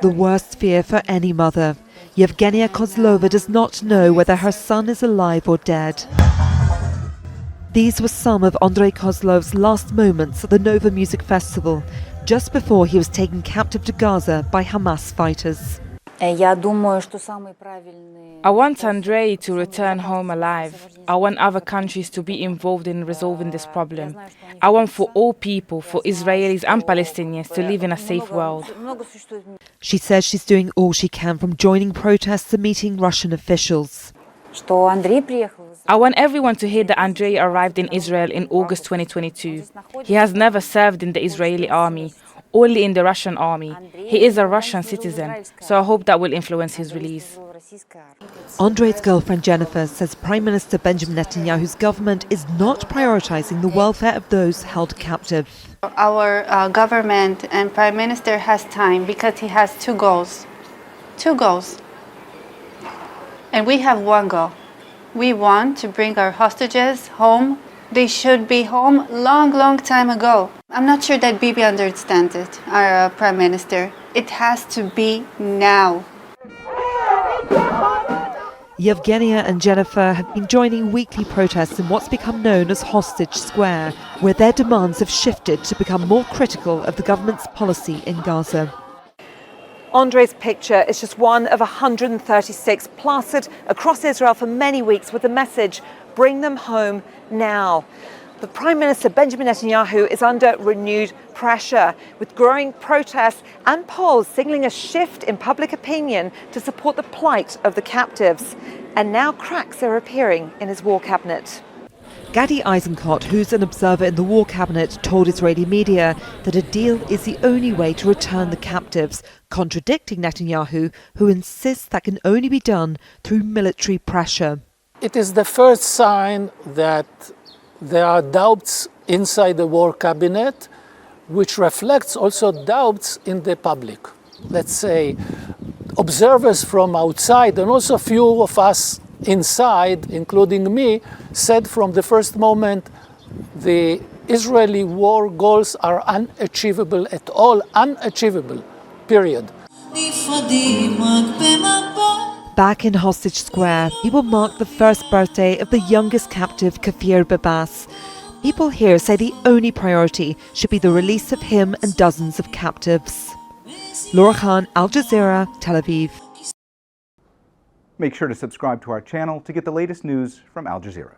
the worst fear for any mother. Yevgenia Kozlova does not know whether her son is alive or dead. These were some of Andrei Kozlov's last moments at the Nova Music Festival, just before he was taken captive to Gaza by Hamas fighters. I want Andrei to return home alive. I want other countries to be involved in resolving this problem. I want for all people, for Israelis and Palestinians, to live in a safe world. She says she's doing all she can, from joining protests to meeting Russian officials. I want everyone to hear that Andrei arrived in Israel in August 2022. He has never served in the Israeli army, only in the Russian army. He is a Russian citizen, so I hope that will influence his release. Andrei's girlfriend Jennifer says Prime Minister Benjamin Netanyahu's government is not prioritizing the welfare of those held captive. Our government and Prime Minister has time because he has two goals. And we have one goal. We want to bring our hostages home. They should be home long time ago. I'm not sure that Bibi understands it, our Prime Minister. It has to be now. Yevgenia and Jennifer have been joining weekly protests in what's become known as Hostage Square, where their demands have shifted to become more critical of the government's policy in Gaza. Andrei's picture is just one of 136 plastered across Israel for many weeks with the message, "Bring them home now." But Prime Minister Benjamin Netanyahu is under renewed pressure, with growing protests and polls signalling a shift in public opinion to support the plight of the captives. And now cracks are appearing in his war cabinet. Gadi Eisenkot, who's an observer in the war cabinet, told Israeli media that a deal is the only way to return the captives, contradicting Netanyahu, who insists that can only be done through military pressure. It is the first sign that there are doubts inside the war cabinet, which reflects also doubts in the public. Let's say observers from outside, and also few of us inside, including me, said from the first moment the Israeli war goals are unachievable at all, unachievable, period. Back in Hostage Square, people mark the first birthday of the youngest captive, Kafir Babas. People here say the only priority should be the release of him and dozens of captives. Laura Khan, Al Jazeera, Tel Aviv. Make sure to subscribe to our channel to get the latest news from Al Jazeera.